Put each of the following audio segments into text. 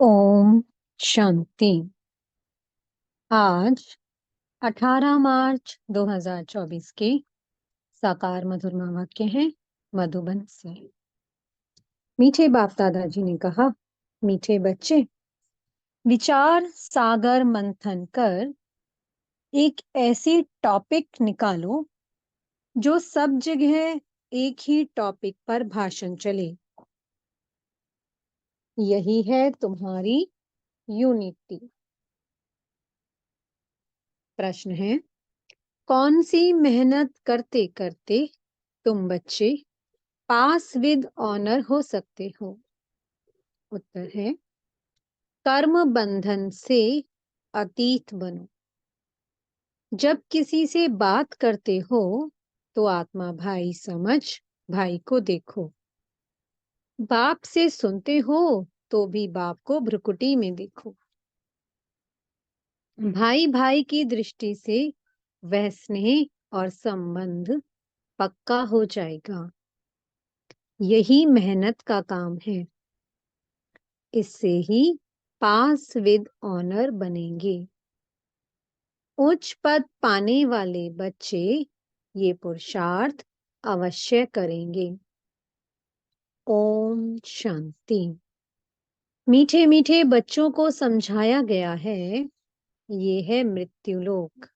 ओम शांति। आज 18 मार्च 2024 के साकार मधुरमा वाक्य हैं मधुबन से। मीठे बाप दादाजी ने कहा, मीठे बच्चे, विचार सागर मंथन कर एक ऐसी टॉपिक निकालो जो सब जगह एक ही टॉपिक पर भाषण चले। यही है तुम्हारी यूनिटी। प्रश्न है, कौन सी मेहनत करते करते तुम बच्चे पास विद ऑनर हो सकते हो? उत्तर है, कर्म बंधन से अतीत बनो। जब किसी से बात करते हो तो आत्मा भाई समझ भाई को देखो। बाप से सुनते हो तो भी बाप को भ्रुकुटी में देखो। भाई भाई की दृष्टि से वह स्नेह और संबंध पक्का हो जाएगा। यही मेहनत का काम है। इससे ही पास विद ऑनर बनेंगे। उच्च पद पाने वाले बच्चे ये पुरुषार्थ अवश्य करेंगे। ओम शांति। मीठे मीठे बच्चों को समझाया गया है, ये है मृत्युलोक।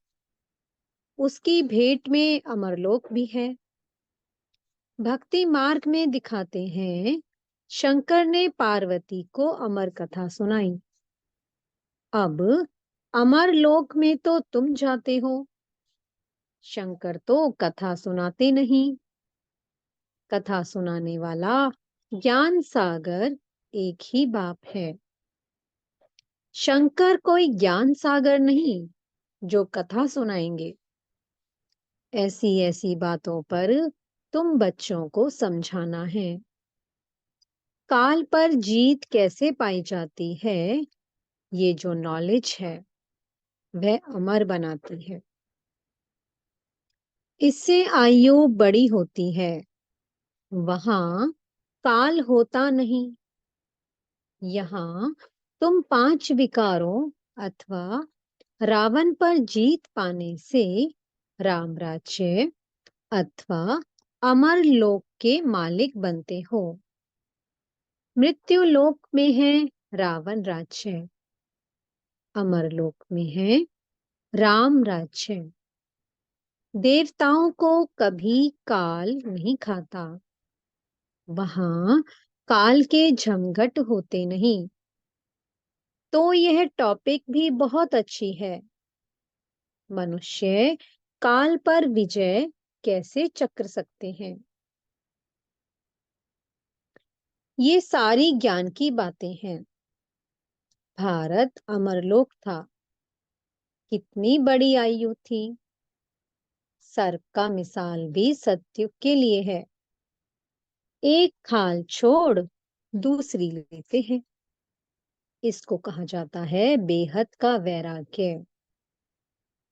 उसकी भेंट में अमरलोक भी है। भक्ति मार्ग में दिखाते हैं, शंकर ने पार्वती को अमर कथा सुनाई। अब अमर लोक में तो तुम जाते हो, शंकर तो कथा सुनाते नहीं। कथा सुनाने वाला ज्ञान सागर एक ही बाप है। शंकर कोई ज्ञान सागर नहीं जो कथा सुनाएंगे। ऐसी ऐसी बातों पर तुम बच्चों को समझाना है। काल पर जीत कैसे पाई जाती है, ये जो नॉलेज है वह अमर बनाती है। इससे आयु बड़ी होती है। वहां काल होता नहीं। यहाँ तुम 5 विकारों अथवा रावण पर जीत पाने से राम राज्य अथवा अमर लोक के मालिक बनते हो। मृत्यु लोक में है रावण राज्य, अमर लोक में है राम राज्य। देवताओं को कभी काल नहीं खाता। वहां काल के झमघट होते नहीं। तो यह टॉपिक भी बहुत अच्छी है। मनुष्य काल पर विजय कैसे चक्र सकते हैं? ये सारी ज्ञान की बातें हैं। भारत अमरलोक था। कितनी बड़ी आयु थी। सर्प का मिसाल भी सत्युग के लिए है। एक खाल छोड़ दूसरी लेते हैं। इसको कहा जाता है बेहद का वैराग्य।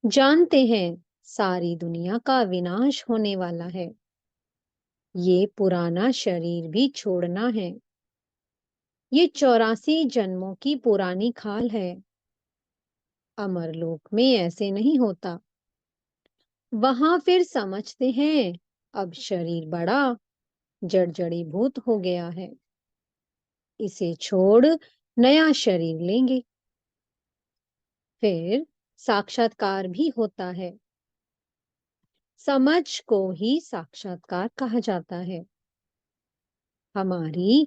जानते हैं सारी दुनिया का विनाश होने वाला है। ये पुराना शरीर भी छोड़ना है। ये 84 जन्मों की पुरानी खाल है। अमरलोक में ऐसे नहीं होता। वहां फिर समझते हैं अब शरीर बड़ा जड़जड़ीभूत हो गया है। इसे छोड़ नया शरीर लेंगे। फिर साक्षात्कार भी होता है। समझ को ही साक्षात्कार कहा जाता है। हमारी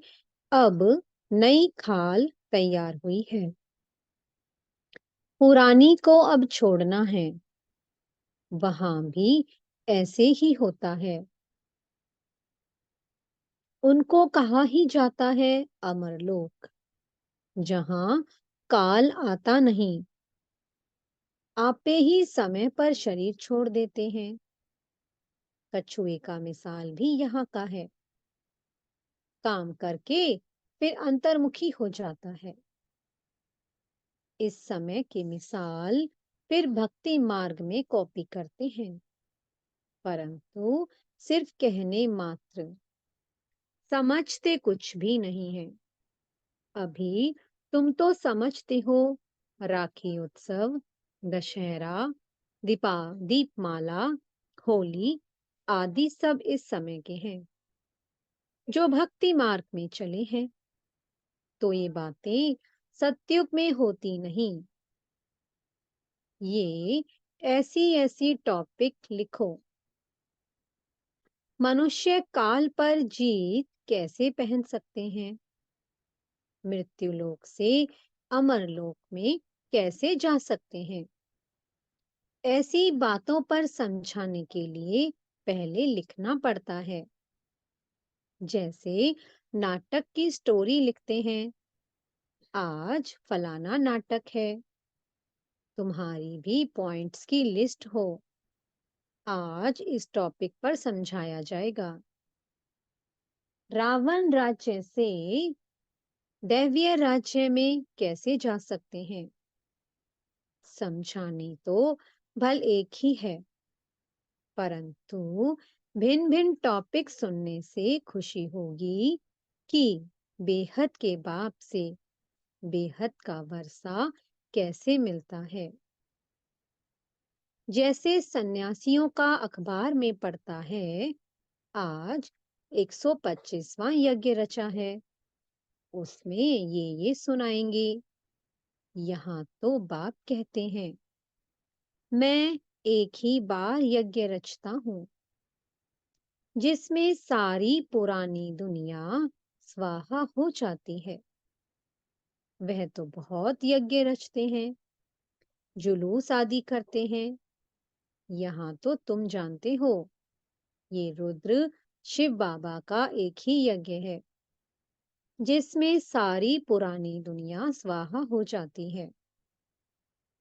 अब नई खाल तैयार हुई है। पुरानी को अब छोड़ना है। वहां भी ऐसे ही होता है। उनको कहा ही जाता है अमरलोक, जहां काल आता नहीं। आपे ही समय पर शरीर छोड़ देते हैं। कछुए का मिसाल भी यहाँ का है। काम करके फिर अंतर्मुखी हो जाता है। इस समय की मिसाल फिर भक्ति मार्ग में कॉपी करते हैं, परंतु सिर्फ कहने मात्र, समझते कुछ भी नहीं है। अभी तुम तो समझते हो, राखी उत्सव, दशहरा, दीपमाला, होली आदि सब इस समय के हैं, जो भक्ति मार्ग में चले हैं। तो ये बातें सतयुग में होती नहीं। ये ऐसी ऐसी टॉपिक लिखो। मनुष्य काल पर जीत कैसे पहन सकते हैं? मृत्यु लोक से अमर लोक में कैसे जा सकते हैं? ऐसी बातों पर समझाने के लिए पहले लिखना पड़ता है। जैसे नाटक की स्टोरी लिखते हैं। आज फलाना नाटक है, तुम्हारी भी पॉइंट्स की लिस्ट हो। आज इस टॉपिक पर समझाया जाएगा। रावण राज्य से दैवीय राज्य में कैसे जा सकते हैं? समझानी तो भल एक ही है, परंतु भिन्न भिन्न टॉपिक सुनने से खुशी होगी कि बेहद के बाप से बेहद का वर्षा कैसे मिलता है। जैसे सन्यासियों का अखबार में पढ़ता है, आज 125वां यज्ञ रचा है, उसमें ये सुनाएंगे। यहाँ तो बाप कहते हैं, मैं एक ही बार यज्ञ रचता हूँ, जिसमें सारी पुरानी दुनिया स्वाहा हो जाती है। वह तो बहुत यज्ञ रचते हैं, जुलूस आदि करते हैं। यहाँ तो तुम जानते हो, ये रुद्र शिव बाबा का एक ही यज्ञ है, जिसमें सारी पुरानी दुनिया स्वाहा हो जाती है,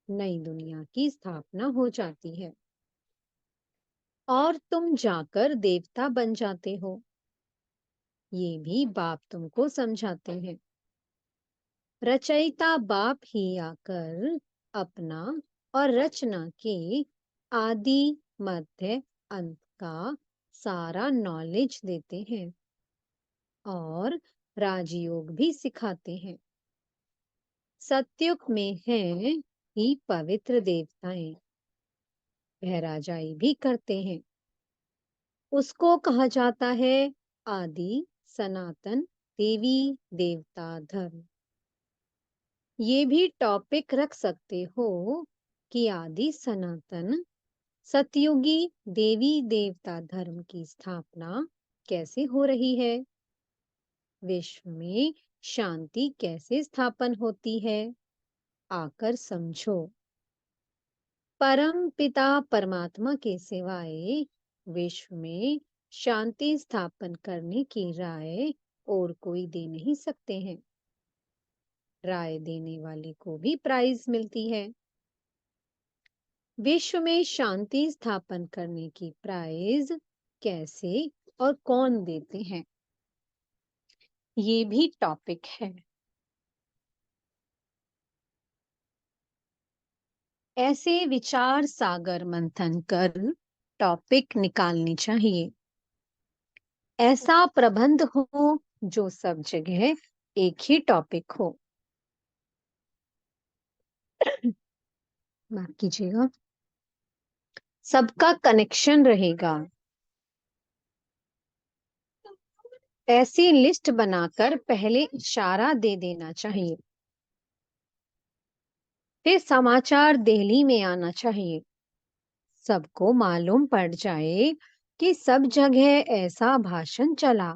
नई दुनिया की स्थापना हो जाती है, और तुम जाकर देवता बन जाते हो। ये भी बाप तुमको समझाते हैं। रचयिता बाप ही आकर अपना और रचना के आदि मध्य अंत का सारा नॉलेज देते हैं, और राजयोग भी सिखाते हैं। सतयुग में हैं ही पवित्र देवताएं, वह राजाई भी करते हैं। उसको कहा जाता है आदि सनातन देवी देवता धर्म। ये भी टॉपिक रख सकते हो कि आदि सनातन सतयुगी देवी देवता धर्म की स्थापना कैसे हो रही है, विश्व में शांति कैसे स्थापन होती है, आकर समझो। परम पिता परमात्मा के सिवाय विश्व में शांति स्थापन करने की राय और कोई दे नहीं सकते हैं। राय देने वाले को भी प्राइज मिलती है। विश्व में शांति स्थापन करने की प्राइज कैसे और कौन देते हैं, ये भी टॉपिक है। ऐसे विचार सागर मंथन कर टॉपिक निकालने चाहिए। ऐसा प्रबंध हो जो सब जगह एक ही टॉपिक हो। माफ कीजिएगा। सबका कनेक्शन रहेगा। ऐसी लिस्ट बनाकर पहले इशारा दे देना चाहिए, फिर समाचार दिल्ली में आना चाहिए। सबको मालूम पड़ जाए कि सब जगह ऐसा भाषण चला।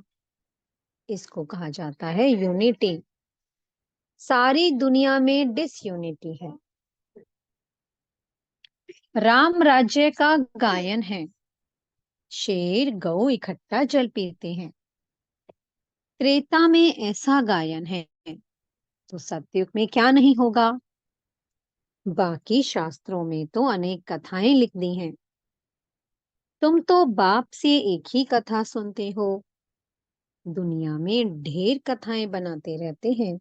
इसको कहा जाता है यूनिटी। सारी दुनिया में डिसयूनिटी है। राम राज्य का गायन है, शेर गौ इकट्ठा जल पीते हैं। त्रेता में ऐसा गायन है, तो सतयुग में क्या नहीं होगा। बाकी शास्त्रों में तो अनेक कथाएं लिख दी हैं। तुम तो बाप से एक ही कथा सुनते हो, दुनिया में ढेर कथाएं बनाते रहते हैं।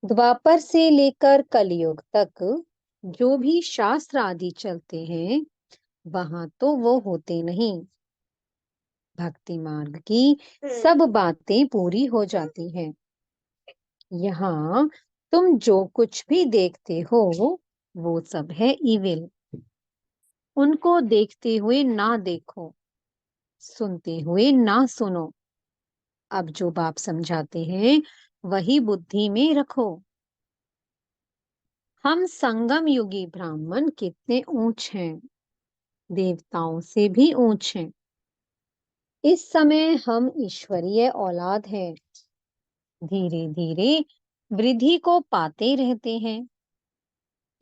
द्वापर से लेकर कलयुग तक जो भी शास्त्र आदि चलते हैं, वहां तो वो होते नहीं। भक्ति मार्ग की सब बातें पूरी हो जाती हैं। यहाँ तुम जो कुछ भी देखते हो वो सब है इविल। उनको देखते हुए ना देखो, सुनते हुए ना सुनो। अब जो बाप समझाते हैं वही बुद्धि में रखो। हम संगम युगी ब्राह्मण कितने ऊंच हैं, देवताओं से भी ऊंच हैं। इस समय हम ईश्वरीय औलाद हैं, धीरे धीरे वृद्धि को पाते रहते हैं।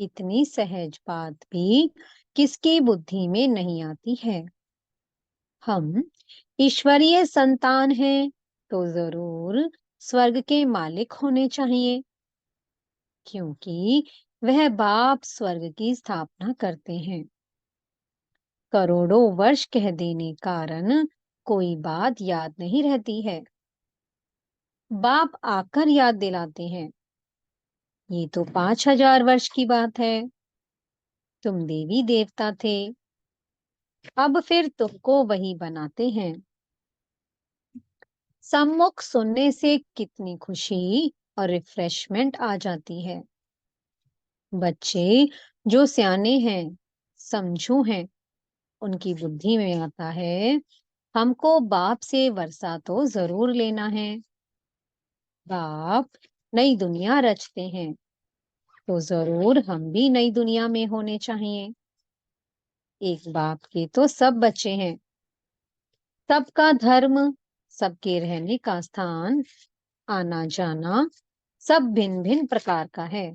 इतनी सहज बात भी किसकी बुद्धि में नहीं आती है। हम ईश्वरीय संतान हैं तो जरूर स्वर्ग के मालिक होने चाहिए, क्योंकि वह बाप स्वर्ग की स्थापना करते हैं। करोड़ों वर्ष कह देने कारण कोई बात याद नहीं रहती है। बाप आकर याद दिलाते हैं, ये तो 5,000 वर्ष की बात है। तुम देवी देवता थे, अब फिर तुमको वही बनाते हैं। सम्मुख सुनने से कितनी खुशी और रिफ्रेशमेंट आ जाती है। बच्चे जो सियाने हैं, समझू हैं, उनकी बुद्धि में आता है हमको बाप से वर्षा तो जरूर लेना है। बाप नई दुनिया रचते हैं तो जरूर हम भी नई दुनिया में होने चाहिए। एक बाप के तो सब बच्चे हैं, सबका धर्म, सबके रहने का स्थान, आना जाना सब भिन्न भिन्न प्रकार का है।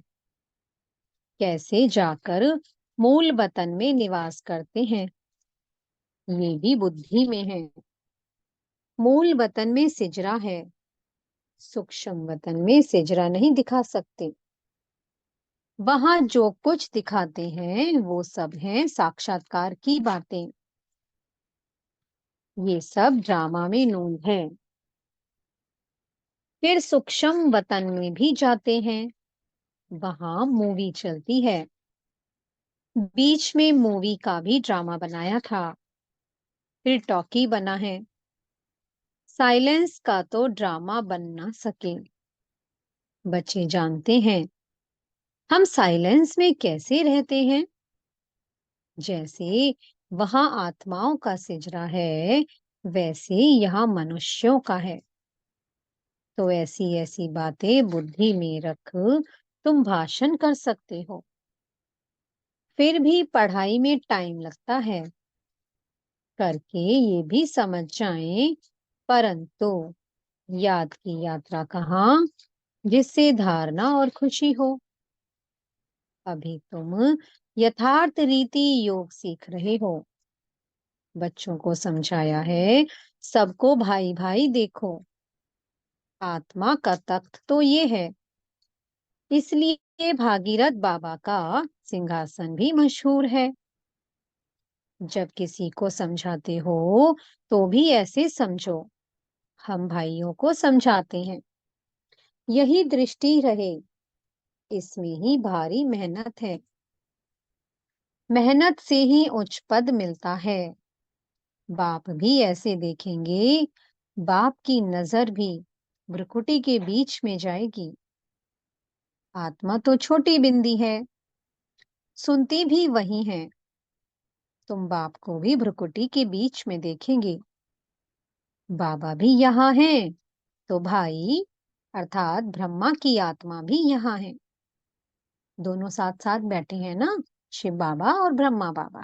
कैसे जाकर मूल वतन में निवास करते हैं, ये भी बुद्धि में है। मूल वतन में सिजरा है, सूक्ष्म वतन में सिजरा नहीं दिखा सकते। वहां जो कुछ दिखाते हैं वो सब है साक्षात्कार की बातें। ये सब ड्रामा में नून है। फिर सूक्ष्म वतन में भी जाते हैं, वहां मूवी चलती है। बीच में मूवी का भी ड्रामा बनाया था, फिर टॉकी बना है। साइलेंस का तो ड्रामा बन ना सके। बच्चे जानते हैं हम साइलेंस में कैसे रहते हैं। जैसे वहां आत्माओं का सिजरा है, वैसे यहाँ मनुष्यों का है। तो ऐसी ऐसी बातें बुद्धि में रख तुम भाषण कर सकते हो। फिर भी पढ़ाई में टाइम लगता है, करके ये भी समझ जाएं, परंतु याद की यात्रा कहाँ, जिससे धारणा और खुशी हो। अभी तुम यथार्थ रीति योग सीख रहे हो। बच्चों को समझाया है सबको भाई भाई देखो। आत्मा का तख्त तो ये है, इसलिए भागीरथ बाबा का सिंहासन भी मशहूर है। जब किसी को समझाते हो तो भी ऐसे समझो, हम भाइयों को समझाते हैं। यही दृष्टि रहे, इसमें ही भारी मेहनत है। मेहनत से ही उच्च पद मिलता है। बाप भी ऐसे देखेंगे, बाप की नजर भी भ्रुकुटी के बीच में जाएगी। आत्मा तो छोटी बिंदी है, सुनती भी वही है। तुम बाप को भी भ्रुकुटी के बीच में देखेंगे। बाबा भी यहाँ हैं, तो भाई अर्थात ब्रह्मा की आत्मा भी यहाँ है। दोनों साथ साथ बैठे हैं ना, शिव बाबा और ब्रह्मा बाबा।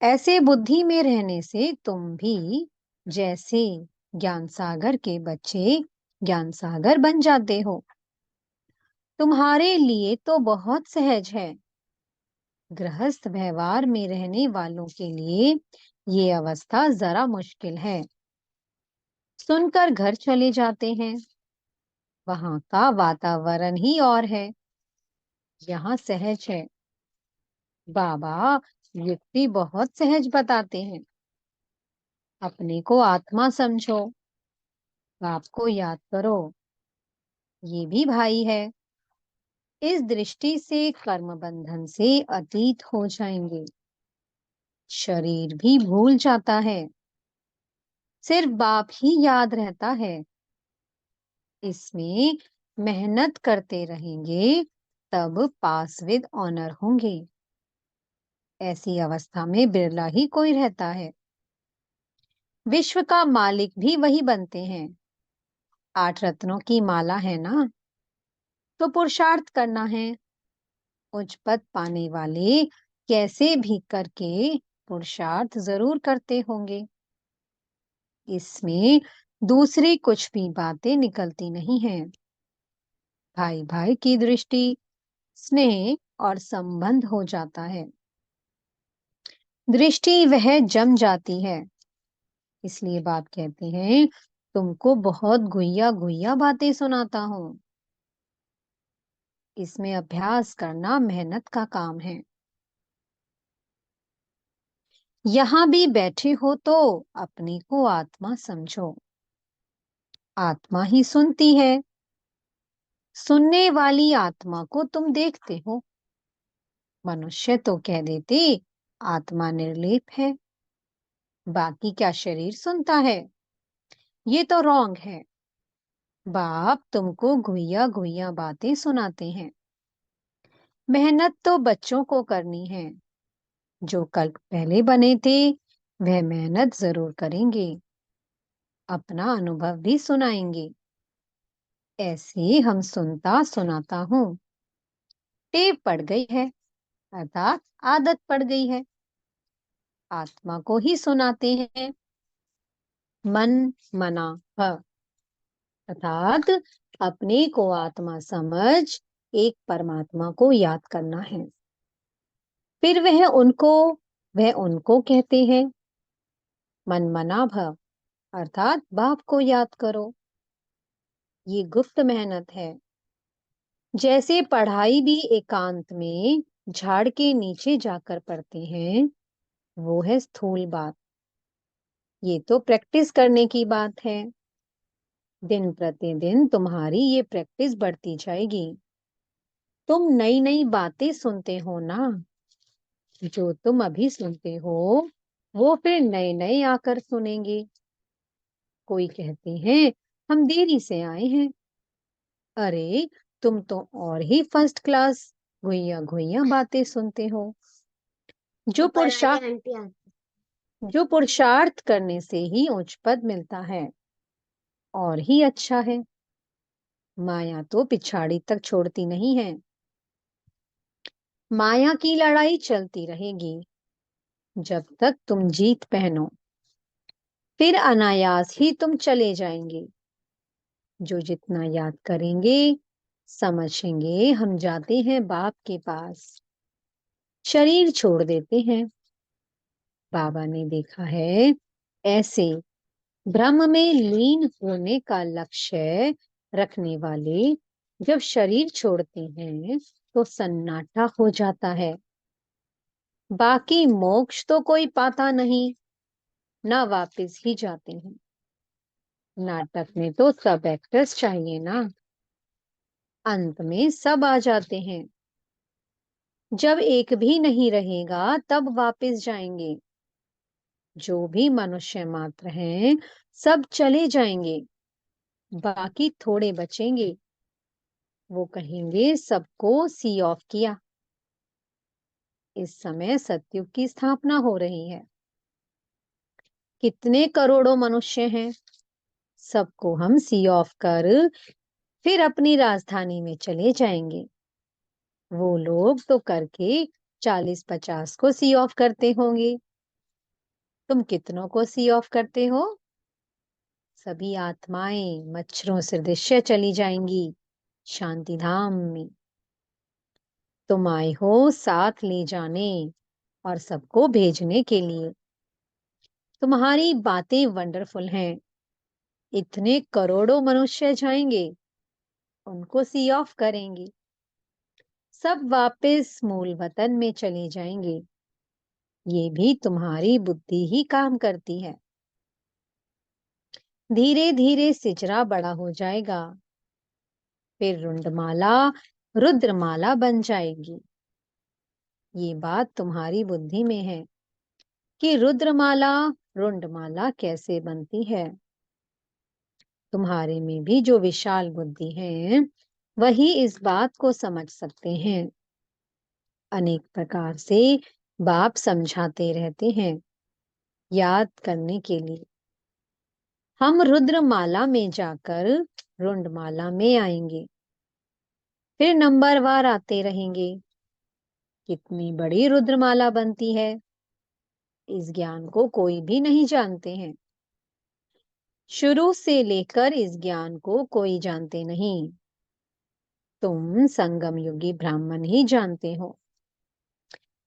ऐसे बुद्धि में रहने से तुम भी जैसे ज्ञान सागर के बच्चे ज्ञान सागर बन जाते हो। तुम्हारे लिए तो बहुत सहज है। गृहस्थ व्यवहार में रहने वालों के लिए ये अवस्था जरा मुश्किल है। सुनकर घर चले जाते हैं, वहां का वातावरण ही और है। यहाँ सहज है। बाबा युक्ति बहुत सहज बताते हैं। अपने को आत्मा समझो, बाप को याद करो, ये भी भाई है। इस दृष्टि से कर्म बंधन से अतीत हो जाएंगे। शरीर भी भूल जाता है, सिर्फ बाप ही याद रहता है। इसमें मेहनत करते रहेंगे तब पास विद ऑनर होंगे। ऐसी अवस्था में बिरला ही कोई रहता है। विश्व का मालिक भी वही बनते हैं। 8 रत्नों की माला है ना, तो पुरुषार्थ करना है। उच्च पद पाने वाले कैसे भी करके पुरुषार्थ जरूर करते होंगे। इसमें दूसरी कुछ भी बातें निकलती नहीं हैं। भाई भाई की दृष्टि, स्नेह और संबंध हो जाता है। दृष्टि वह जम जाती है। इसलिए बाप कहते हैं, तुमको बहुत गुइया गुइया बातें सुनाता हूँ। इसमें अभ्यास करना मेहनत का काम है। यहाँ भी बैठे हो तो अपने को आत्मा समझो। आत्मा ही सुनती है। सुनने वाली आत्मा को तुम देखते हो। मनुष्य तो कह देते आत्मा निर्लेप है, बाकी क्या शरीर सुनता है। ये तो रॉन्ग है। बाप तुमको घुइया घुइया बातें सुनाते हैं। मेहनत तो बच्चों को करनी है। जो कल पहले बने थे वह मेहनत जरूर करेंगे। अपना अनुभव भी सुनाएंगे। ऐसे हम सुनता सुनाता हूँ। टेप पड़ गई है, अर्थात आदत पड़ गई है। आत्मा को ही सुनाते हैं। मन मना भव, अर्थात अपने को आत्मा समझ एक परमात्मा को याद करना है। फिर वह उनको कहते हैं मन मना भव, अर्थात बाप को याद करो। ये गुप्त मेहनत है। जैसे पढ़ाई भी एकांत में झाड़ के नीचे जाकर पढ़ते हैं, वो है स्थूल बात। ये तो प्रैक्टिस करने की बात है। दिन प्रतिदिन तुम्हारी ये प्रैक्टिस बढ़ती जाएगी। तुम नई नई बातें सुनते हो ना। जो तुम अभी सुनते हो वो फिर नए नए आकर सुनेंगे। कोई कहते हैं हम देरी से आए हैं। अरे तुम तो और ही फर्स्ट क्लास घुइया घुइया बातें सुनते हो। जो पुरुषार्थ जो पुरुषार्थ करने से ही उच्च पद मिलता है, और ही अच्छा है। माया तो पिछाड़ी तक छोड़ती नहीं है। माया की लड़ाई चलती रहेगी जब तक तुम जीत पहनो। फिर अनायास ही तुम चले जाएंगे। जो जितना याद करेंगे समझेंगे हम जाते हैं बाप के पास। शरीर छोड़ देते हैं। बाबा ने देखा है ऐसे ब्रह्म में लीन होने का लक्ष्य रखने वाले जब शरीर छोड़ते हैं तो सन्नाटा हो जाता है। बाकी मोक्ष तो कोई पाता नहीं, ना वापस ही जाते हैं। नाटक में तो सब एक्टर्स चाहिए ना। अंत में सब आ जाते हैं। जब एक भी नहीं रहेगा तब वापस जाएंगे। जो भी मनुष्य मात्र हैं सब चले जाएंगे। बाकी थोड़े बचेंगे। वो कहेंगे सबको सी ऑफ किया। इस समय सतयुग की स्थापना हो रही है। कितने करोड़ों मनुष्य हैं। सबको हम सी ऑफ कर फिर अपनी राजधानी में चले जाएंगे। वो लोग तो करके 40-50 को सी ऑफ करते होंगे। तुम कितनों को सी ऑफ करते हो। सभी आत्माएं मच्छरों से दृश्य चली जाएंगी शांति धाम में। तुम आए हो साथ ले जाने और सबको भेजने के लिए। तुम्हारी बातें वंडरफुल हैं। इतने करोड़ों मनुष्य जाएंगे, उनको सी ऑफ करेंगे। सब वापस मूल वतन में चले जाएंगे। ये भी तुम्हारी बुद्धि ही काम करती है। धीरे धीरे सिजरा बड़ा हो जाएगा। फिर रुंडमाला रुद्रमाला बन जाएगी। ये बात तुम्हारी बुद्धि में है कि रुद्रमाला रुंडमाला कैसे बनती है। तुम्हारे में भी जो विशाल बुद्धि है, वही इस बात को समझ सकते हैं। अनेक प्रकार से बाप समझाते रहते हैं, याद करने के लिए। हम रुद्रमाला में जाकर रुंडमाला में आएंगे, फिर नंबरवार आते रहेंगे। कितनी बड़ी रुद्रमाला बनती है, इस ज्ञान को कोई भी नहीं जानते हैं। शुरू से लेकर इस ज्ञान को कोई जानते नहीं। तुम संगम युगी ब्राह्मण ही जानते हो।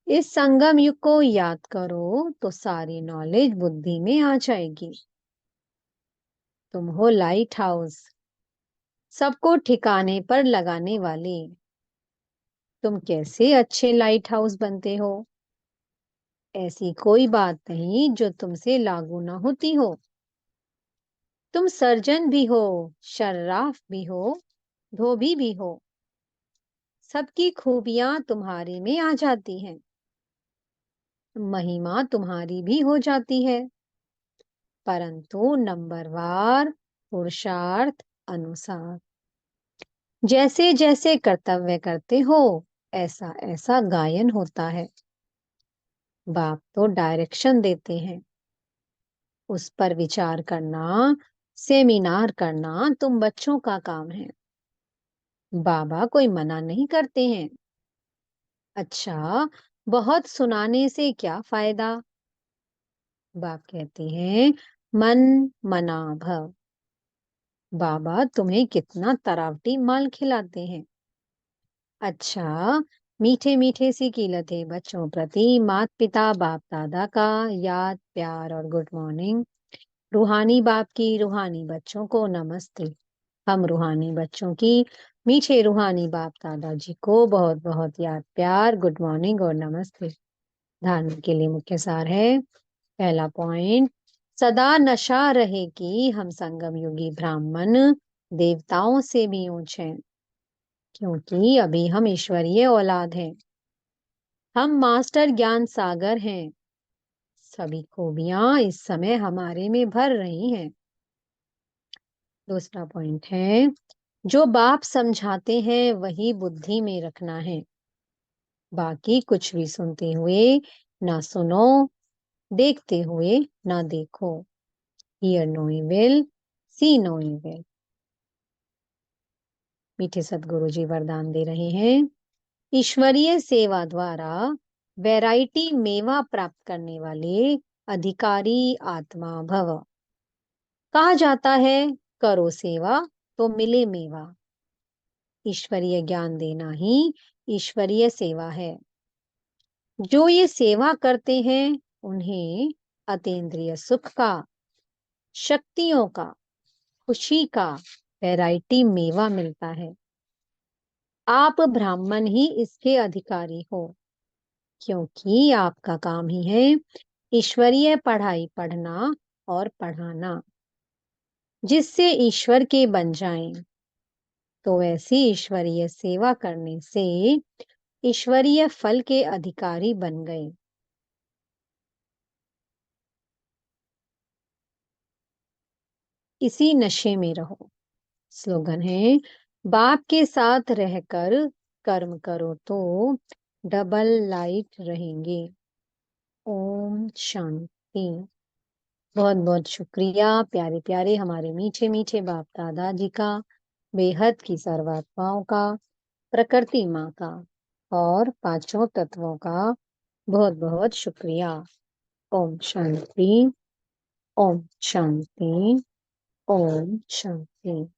इस संगम युग को याद करो तो सारी नॉलेज बुद्धि में आ जाएगी। तुम हो लाइट हाउस, सबको ठिकाने पर लगाने वाले। तुम कैसे अच्छे लाइट हाउस बनते हो? ऐसी कोई बात नहीं जो तुमसे लागू ना होती हो। तुम सर्जन भी हो, शर्राफ भी हो, धोबी भी हो। सबकी खूबियां तुम्हारे में आ जाती हैं, महिमा तुम्हारी भी हो जाती है, परंतु नंबरवार पुरुषार्थ अनुसार। जैसे जैसे कर्तव्य करते हो, ऐसा ऐसा गायन होता है। बाप तो डायरेक्शन देते हैं, उस पर विचार करना, सेमिनार करना तुम बच्चों का काम है। बाबा कोई मना नहीं करते हैं। अच्छा, बहुत सुनाने से क्या फायदा? बाप कहते हैं, मन मना भव। बाबा तुम्हें कितना तरावटी माल खिलाते हैं। अच्छा, मीठे मीठे सी कीलते बच्चों प्रति माता पिता बाप दादा का याद प्यार और गुड मॉर्निंग। रूहानी बाप की रूहानी बच्चों को नमस्ते। हम रूहानी बच्चों की मीठे रूहानी बाप दादाजी को बहुत बहुत याद प्यार, गुड मॉर्निंग और नमस्ते। धारणा के लिए मुख्य सार है। पहला पॉइंट, सदा नशा रहे कि हम संगम युगी ब्राह्मण देवताओं से भी ऊंचे हैं, क्योंकि अभी हम ईश्वरीय औलाद हैं। हम मास्टर ज्ञान सागर हैं। सभी खूबियां इस समय हमारे में भर रही हैं। दूसरा पॉइंट है, जो बाप समझाते हैं वही बुद्धि में रखना है। बाकी कुछ भी सुनते हुए ना सुनो, देखते हुए ना देखो। Hear no evil, see no evil. मीठे सदगुरु जी वरदान दे रहे हैं। ईश्वरीय सेवा द्वारा वैरायटी मेवा प्राप्त करने वाले अधिकारी आत्मा भव। कहा जाता है, करो सेवा तो मिले मेवा। ईश्वरीय ज्ञान देना ही ईश्वरीय सेवा है। जो ये सेवा करते हैं उन्हें अतीन्द्रिय सुख का, शक्तियों का, खुशी का वैरायटी मेवा मिलता है। आप ब्राह्मण ही इसके अधिकारी हो, क्योंकि आपका काम ही है ईश्वरीय पढ़ाई पढ़ना और पढ़ाना, जिससे ईश्वर के बन जाएं। तो ऐसी ईश्वरीय सेवा करने से ईश्वरीय फल के अधिकारी बन गए। इसी नशे में रहो। स्लोगन है, बाप के साथ रहकर कर्म करो तो डबल लाइट रहेंगे। ओम शांति। बहुत बहुत शुक्रिया प्यारे प्यारे हमारे मीठे मीठे बाप दादाजी का, बेहद की सर्वात्माओं का, प्रकृति माँ का और पांचों तत्वों का बहुत बहुत शुक्रिया। ओम शांति। ओम शांति। ओम शांति।